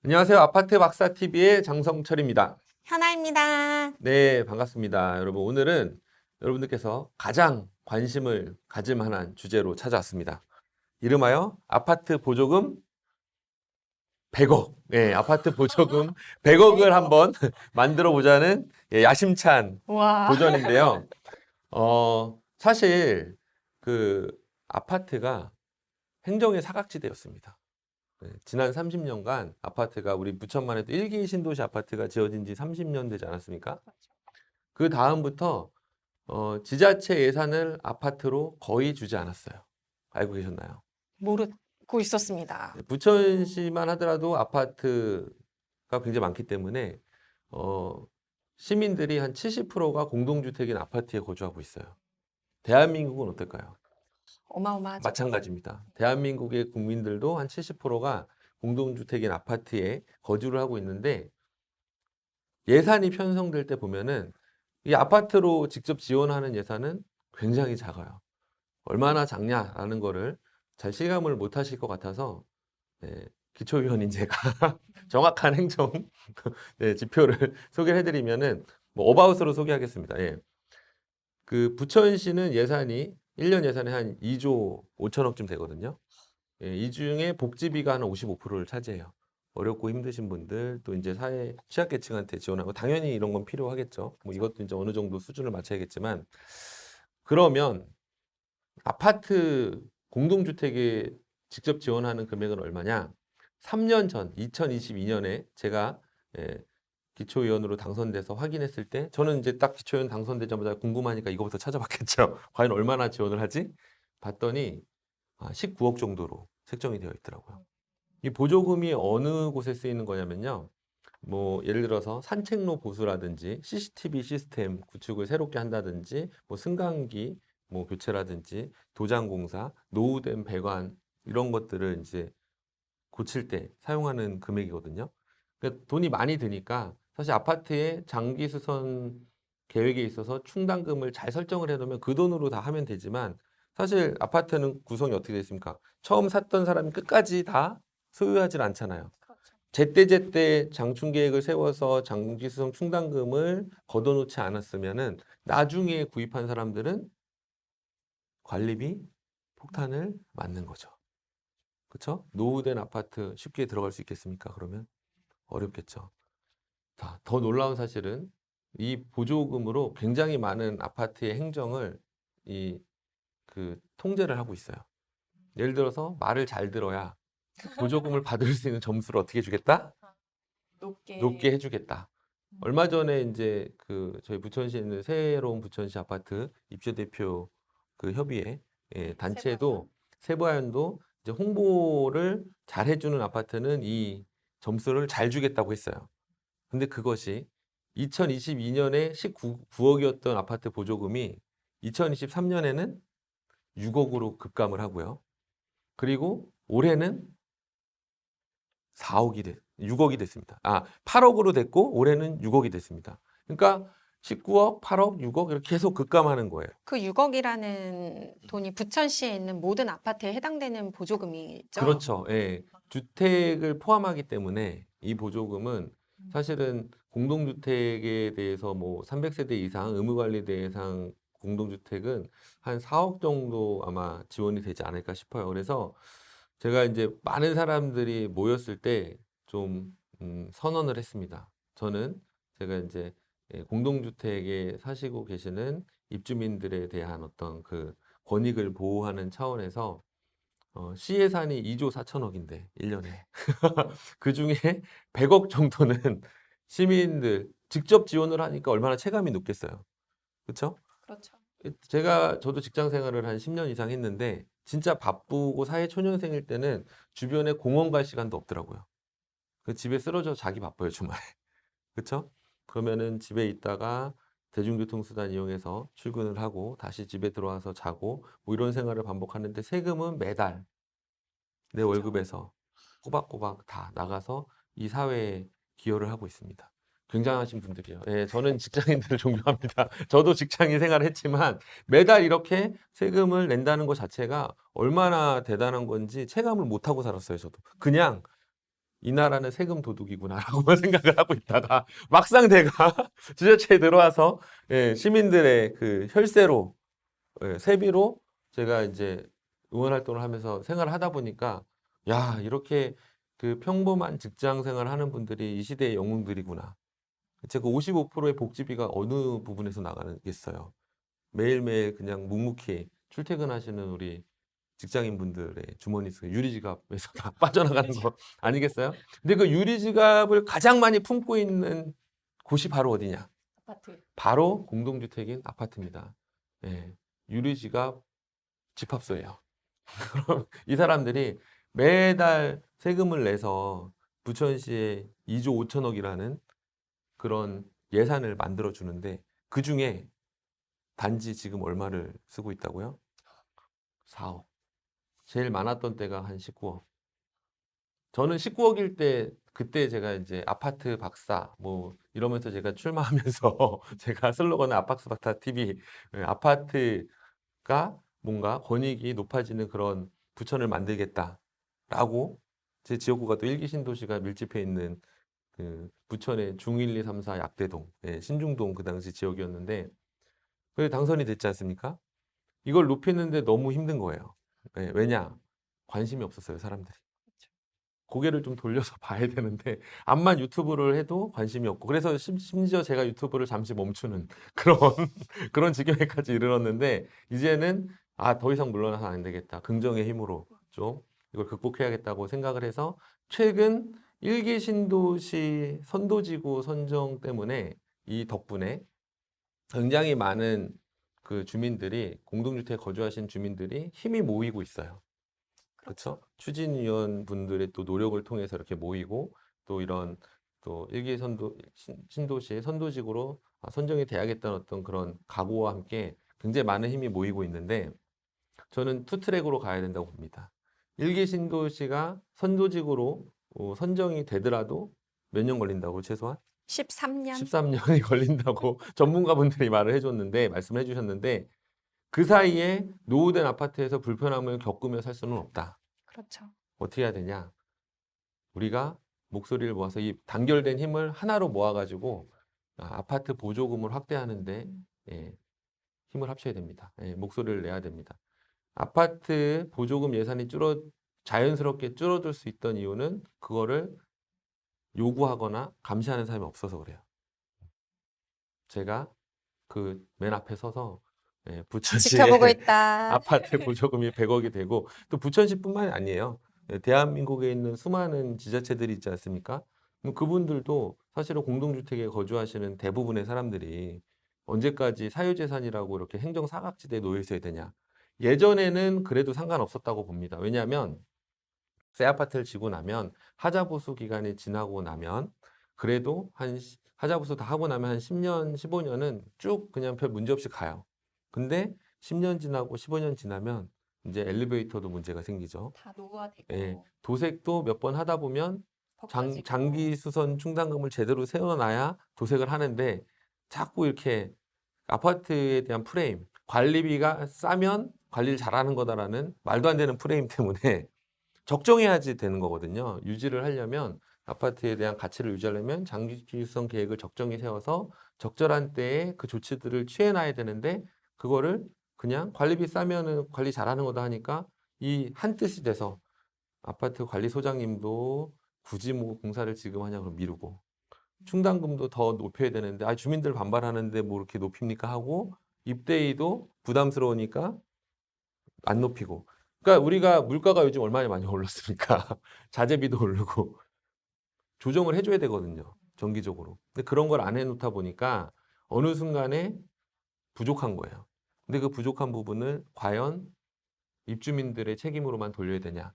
안녕하세요. 아파트 박사 TV의 장성철입니다. 현아입니다. 네, 반갑습니다. 여러분, 오늘은 여러분들께서 가장 관심을 가질 만한 주제로 찾아왔습니다. 이름하여 아파트 보조금 100억. 네, 아파트 보조금 100억을 한번 만들어 보자는 야심찬 와. 도전인데요. 사실 그 아파트가 행정의 사각지대였습니다. 네, 지난 30년간 아파트가 우리 부천만 해도 1기 신도시 아파트가 지어진 지 30년 되지 않았습니까? 그 다음부터 지자체 예산을 아파트로 거의 주지 않았어요. 알고 계셨나요? 모르고 있었습니다. 부천시만 하더라도 아파트가 굉장히 많기 때문에 시민들이 한 70%가 공동주택인 아파트에 거주하고 있어요. 대한민국은 어떨까요? 어마어마하죠. 마찬가지입니다. 대한민국의 국민들도 한 70%가 공동주택인 아파트에 거주를 하고 있는데 예산이 편성될 때 보면은 이 아파트로 직접 지원하는 예산은 굉장히 작아요. 얼마나 작냐라는 거를 잘 실감을 못 하실 것 같아서 네, 기초위원인 제가 정확한 행정 네, 지표를 소개를 해드리면은 뭐 어바웃으로 소개하겠습니다. 예. 그 부천시는 예산이 1년 예산이 한 2조 5천억쯤 되거든요. 예, 이 중에 복지비가 한 55%를 차지해요. 어렵고 힘드신 분들, 또 이제 사회 취약계층한테 지원하고, 당연히 이런 건 필요하겠죠. 뭐 이것도 이제 어느 정도 수준을 맞춰야겠지만, 그러면 아파트 공동주택에 직접 지원하는 금액은 얼마냐? 3년 전, 2022년에 제가 기초위원으로 당선돼서 확인했을 때, 저는 이제 딱 기초위원 당선되자마자 궁금하니까 이거부터 찾아봤겠죠. 과연 얼마나 지원을 하지? 봤더니 19억 정도로 책정이 되어 있더라고요. 이 보조금이 어느 곳에 쓰이는 거냐면요. 뭐 예를 들어서 산책로 보수라든지 CCTV 시스템 구축을 새롭게 한다든지 뭐 승강기 뭐 교체라든지 도장공사, 노후된 배관 이런 것들을 이제 고칠 때 사용하는 금액이거든요. 그러니까 돈이 많이 드니까 사실 아파트의 장기 수선 계획에 있어서 충당금을 잘 설정을 해놓으면 그 돈으로 다 하면 되지만 사실 아파트는 구성이 어떻게 되어 있습니까? 처음 샀던 사람이 끝까지 다 소유하진 않잖아요. 그렇죠. 제때제때 장충 계획을 세워서 장기 수선 충당금을 걷어놓지 않았으면은 나중에 구입한 사람들은 관리비 폭탄을 맞는 거죠. 그렇죠? 노후된 아파트 쉽게 들어갈 수 있겠습니까? 그러면 어렵겠죠. 자, 더 놀라운 사실은 이 보조금으로 굉장히 많은 아파트의 행정을 통제를 하고 있어요. 예를 들어서 말을 잘 들어야 보조금을 받을 수 있는 점수를 어떻게 주겠다? 높게 해주겠다. 얼마 전에 이제 저희 부천시에 있는 새로운 부천시 아파트 입주 대표 그 협의회 단체도 세부하연도 이제 홍보를 잘 해주는 아파트는 이 점수를 잘 주겠다고 했어요. 근데 그것이 2022년에 19억이었던 아파트 보조금이 2023년에는 6억으로 급감을 하고요. 그리고 올해는 6억이 됐습니다. 8억으로 됐고 올해는 6억이 됐습니다. 그러니까 19억, 8억, 6억 이렇게 계속 급감하는 거예요. 그 6억이라는 돈이 부천시에 있는 모든 아파트에 해당되는 보조금이죠. 그렇죠. 예. 주택을 포함하기 때문에 이 보조금은 사실은 공동주택에 대해서 뭐 300세대 이상 의무관리 대상 공동주택은 한 4억 정도 아마 지원이 되지 않을까 싶어요. 그래서 제가 이제 많은 사람들이 모였을 때 좀 선언을 했습니다. 제가 이제 공동주택에 사시고 계시는 입주민들에 대한 어떤 그 권익을 보호하는 차원에서 시 예산이 2조 4천억인데 1년에 그 중에 100억 정도는 시민들 직접 지원을 하니까 얼마나 체감이 높겠어요. 그렇죠? 그렇죠. 저도 직장 생활을 한 10년 이상 했는데 진짜 바쁘고 사회 초년생일 때는 주변에 공원 갈 시간도 없더라고요. 그 집에 쓰러져 자기 바빠요, 주말에. 그렇죠? 그러면은 집에 있다가 대중교통 수단 이용해서 출근을 하고 다시 집에 들어와서 자고 뭐 이런 생활을 반복하는데 세금은 매달 내 월급에서 꼬박꼬박 다 나가서 이 사회에 기여를 하고 있습니다. 굉장하신 분들이에요. 예, 저는 직장인들을 존경합니다. 저도 직장인 생활을 했지만 매달 이렇게 세금을 낸다는 것 자체가 얼마나 대단한 건지 체감을 못하고 살았어요, 저도. 그냥 이 나라는 세금 도둑이구나라고만 생각을 하고 있다가 막상 내가 지자체에 들어와서 예, 시민들의 그 혈세로 예, 세비로 제가 이제 의원 활동을 하면서 생활을 하다 보니까 야, 이렇게 그 평범한 직장 생활을 하는 분들이 이 시대의 영웅들이구나. 제가 55%의 복지비가 어느 부분에서 나가겠어요. 매일매일 그냥 묵묵히 출퇴근하시는 우리 직장인분들의 주머니 속에 유리지갑에서 다 빠져나가는 거 아니겠어요? 근데 그 유리지갑을 가장 많이 품고 있는 곳이 바로 어디냐? 아파트. 바로 공동주택인 아파트입니다. 예, 유리지갑 집합소예요. 그럼 이 사람들이 매달 세금을 내서 부천시에 2조 5천억이라는 그런 예산을 만들어 주는데 그 중에 단지 지금 얼마를 쓰고 있다고요? 4억. 제일 많았던 때가 한 19억. 저는 19억일 때 그때 제가 이제 아파트 박사 뭐 이러면서 제가 출마하면서 제가 슬로건은 아파트 박사 TV 아파트가 뭔가 권익이 높아지는 그런 부천을 만들겠다라고 제 지역구가 또 일기 신도시가 밀집해 있는 그 부천의 중1, 2, 3, 4 약대동, 예, 신중동 그 당시 지역이었는데 그게 당선이 됐지 않습니까? 이걸 높이는데 너무 힘든 거예요. 예, 왜냐? 관심이 없었어요, 사람들이. 고개를 좀 돌려서 봐야 되는데 암만 유튜브를 해도 관심이 없고 그래서 심지어 제가 유튜브를 잠시 멈추는 그런 그런 지경에까지 이르렀는데 이제는 아, 더 이상 물러나서 안 되겠다. 긍정의 힘으로 좀 이걸 극복해야겠다고 생각을 해서 최근 일기 신도시 선도지구 선정 때문에 이 덕분에 굉장히 많은 그 주민들이 공동주택에 거주하신 주민들이 힘이 모이고 있어요. 그렇죠? 추진위원 분들의 또 노력을 통해서 이렇게 모이고 또 이런 또 일기 신도시의 선도직으로 선정이 돼야겠다는 어떤 그런 각오와 함께 굉장히 많은 힘이 모이고 있는데 저는 투트랙으로 가야 된다고 봅니다. 일기 신도시가 선도직으로 선정이 되더라도 몇 년 걸린다고 최소한? 13년. 13년이 걸린다고 전문가분들이 말씀을 해주셨는데 그 사이에 노후된 아파트에서 불편함을 겪으며 살 수는 없다. 그렇죠. 어떻게 해야 되냐? 우리가 목소리를 모아서 이 단결된 힘을 하나로 모아가지고 아파트 보조금을 확대하는데 예, 힘을 합쳐야 됩니다. 예, 목소리를 내야 됩니다. 아파트 보조금 예산이 자연스럽게 줄어들 수 있던 이유는 그거를 요구하거나 감시하는 사람이 없어서 그래요. 제가 그 맨 앞에 서서 부천시에 지켜보고 있다. 아파트 보조금이 100억이 되고 또 부천시뿐만이 아니에요. 대한민국에 있는 수많은 지자체들이 있지 않습니까? 그럼 그분들도 사실은 공동주택에 거주하시는 대부분의 사람들이 언제까지 사유재산이라고 이렇게 행정사각지대에 놓여 있어야 되냐. 예전에는 그래도 상관없었다고 봅니다. 왜냐하면 새 아파트를 지고 나면 하자보수 기간이 지나고 나면 그래도 하자보수 다 하고 나면 한 10년, 15년은 쭉 그냥 별 문제 없이 가요. 근데 10년 지나고 15년 지나면 이제 엘리베이터도 문제가 생기죠. 다 노후화되고 예, 도색도 몇 번 하다 보면 벗겨지고. 장기 수선 충당금을 제대로 세워놔야 도색을 하는데 자꾸 이렇게 아파트에 대한 프레임, 관리비가 싸면 관리를 잘하는 거다라는 말도 안 되는 프레임 때문에 적정해야지 되는 거거든요. 유지를 하려면 아파트에 대한 가치를 유지하려면 장기수선 계획을 적정히 세워서 적절한 때에 그 조치들을 취해놔야 되는데 그거를 그냥 관리비 싸면은 관리 잘하는 거다 하니까 이 한 뜻이 돼서 아파트 관리소장님도 굳이 뭐 공사를 지금 하냐 그럼 미루고 충당금도 더 높여야 되는데 주민들 반발하는데 뭐 이렇게 높입니까 하고 입대비도 부담스러우니까 안 높이고 그러니까 우리가 물가가 요즘 얼마나 많이 올랐습니까? 자재비도 오르고 조정을 해줘야 되거든요. 정기적으로. 근데 그런 걸 안 해놓다 보니까 어느 순간에 부족한 거예요. 근데 그 부족한 부분을 과연 입주민들의 책임으로만 돌려야 되냐?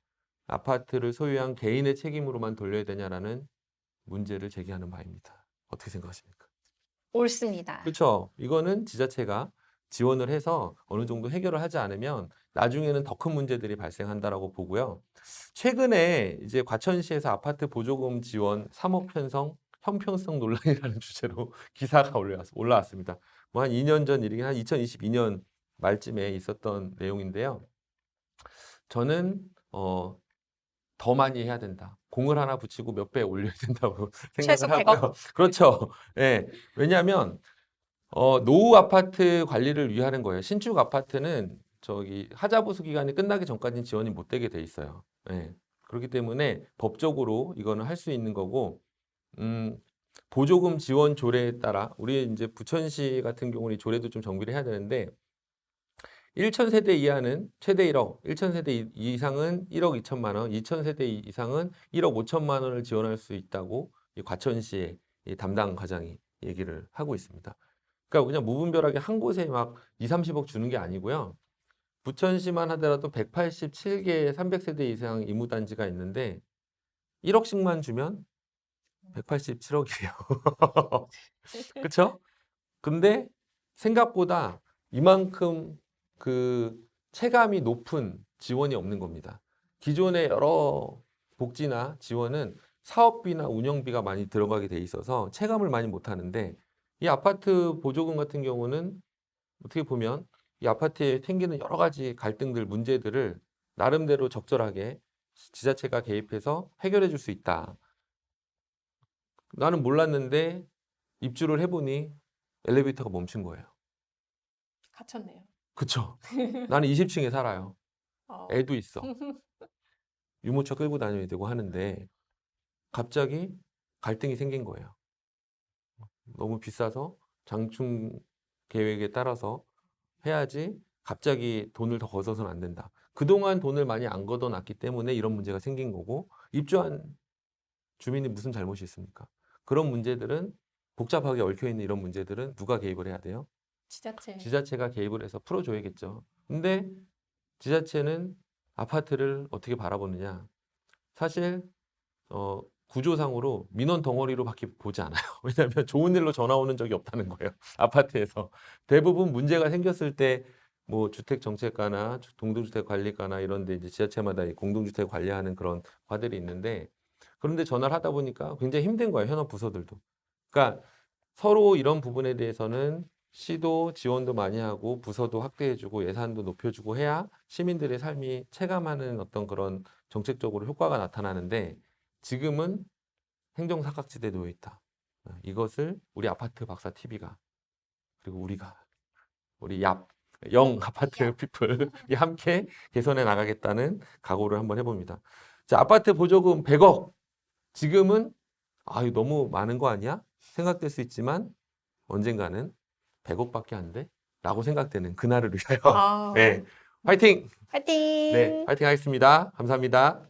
아파트를 소유한 개인의 책임으로만 돌려야 되냐라는 문제를 제기하는 바입니다. 어떻게 생각하십니까? 옳습니다. 그렇죠. 이거는 지자체가 지원을 해서 어느 정도 해결을 하지 않으면 나중에는 더 큰 문제들이 발생한다라고 보고요. 최근에 이제 과천시에서 아파트 보조금 지원 3억 편성 형평성 논란이라는 주제로 기사가 올라왔습니다. 뭐 한 2년 전 일이긴 한 2022년 말쯤에 있었던 내용인데요. 저는 더 많이 해야 된다. 공을 하나 붙이고 몇 배 올려야 된다고 최소 생각을 100억? 하고요. 그렇죠. 예. 왜냐하면 노후 아파트 관리를 위하는 거예요. 신축 아파트는 저기 하자보수 기간이 끝나기 전까지는 지원이 못 되게 돼 있어요. 예. 그렇기 때문에 법적으로 이거는 할 수 있는 거고, 보조금 지원 조례에 따라 우리 이제 부천시 같은 경우는 이 조례도 좀 정비를 해야 되는데 1,000세대 이하는 최대 1억, 1,000세대 이상은 1억 2천만 원, 2,000세대 이상은 1억 5천만 원을 지원할 수 있다고 이 과천시의 이 담당 과장이 얘기를 하고 있습니다. 그러니까 그냥 무분별하게 한 곳에 막 2, 30억 주는 게 아니고요. 부천시만 하더라도 187개의 300세대 이상 임무단지가 있는데 1억씩만 주면 187억이에요. 그렇죠? 근데 생각보다 이만큼 그 체감이 높은 지원이 없는 겁니다. 기존의 여러 복지나 지원은 사업비나 운영비가 많이 들어가게 돼 있어서 체감을 많이 못 하는데 이 아파트 보조금 같은 경우는 어떻게 보면 이 아파트에 생기는 여러 가지 갈등들, 문제들을 나름대로 적절하게 지자체가 개입해서 해결해 줄 수 있다. 나는 몰랐는데 입주를 해보니 엘리베이터가 멈춘 거예요. 갇혔네요. 그쵸? 나는 20층에 살아요. 어. 애도 있어. 유모차 끌고 다녀야 되고 하는데 갑자기 갈등이 생긴 거예요. 너무 비싸서 장충 계획에 따라서 해야지 갑자기 돈을 더 걷어서는 안 된다. 그동안 돈을 많이 안 걷어놨기 때문에 이런 문제가 생긴 거고 입주한 주민이 무슨 잘못이 있습니까? 그런 문제들은 복잡하게 얽혀있는 이런 문제들은 누가 개입을 해야 돼요? 지자체. 지자체가 개입을 해서 풀어줘야겠죠. 근데 지자체는 아파트를 어떻게 바라보느냐? 사실 구조상으로 민원 덩어리로밖에 보지 않아요. 왜냐하면 좋은 일로 전화 오는 적이 없다는 거예요. 아파트에서 대부분 문제가 생겼을 때 뭐 주택정책과나 동등주택관리과나 이런 데 이제 지자체마다 이 공동주택 관리하는 그런 과들이 있는데 그런데 전화를 하다 보니까 굉장히 힘든 거예요. 현업 부서들도. 그러니까 서로 이런 부분에 대해서는 시도 지원도 많이 하고 부서도 확대해주고 예산도 높여주고 해야 시민들의 삶이 체감하는 어떤 그런 정책적으로 효과가 나타나는데 지금은 행정사각지대에 놓여 있다. 이것을 우리 아파트 박사 TV가 그리고 우리가 우리 영 아파트 피플이 함께 개선해 나가겠다는 각오를 한번 해봅니다. 자, 아파트 보조금 100억. 지금은 이거 너무 많은 거 아니야? 생각될 수 있지만 언젠가는 100억밖에 안 돼? 라고 생각되는 그날을 위하여 아. 네, 화이팅! 화이팅! 네, 화이팅 하겠습니다. 감사합니다.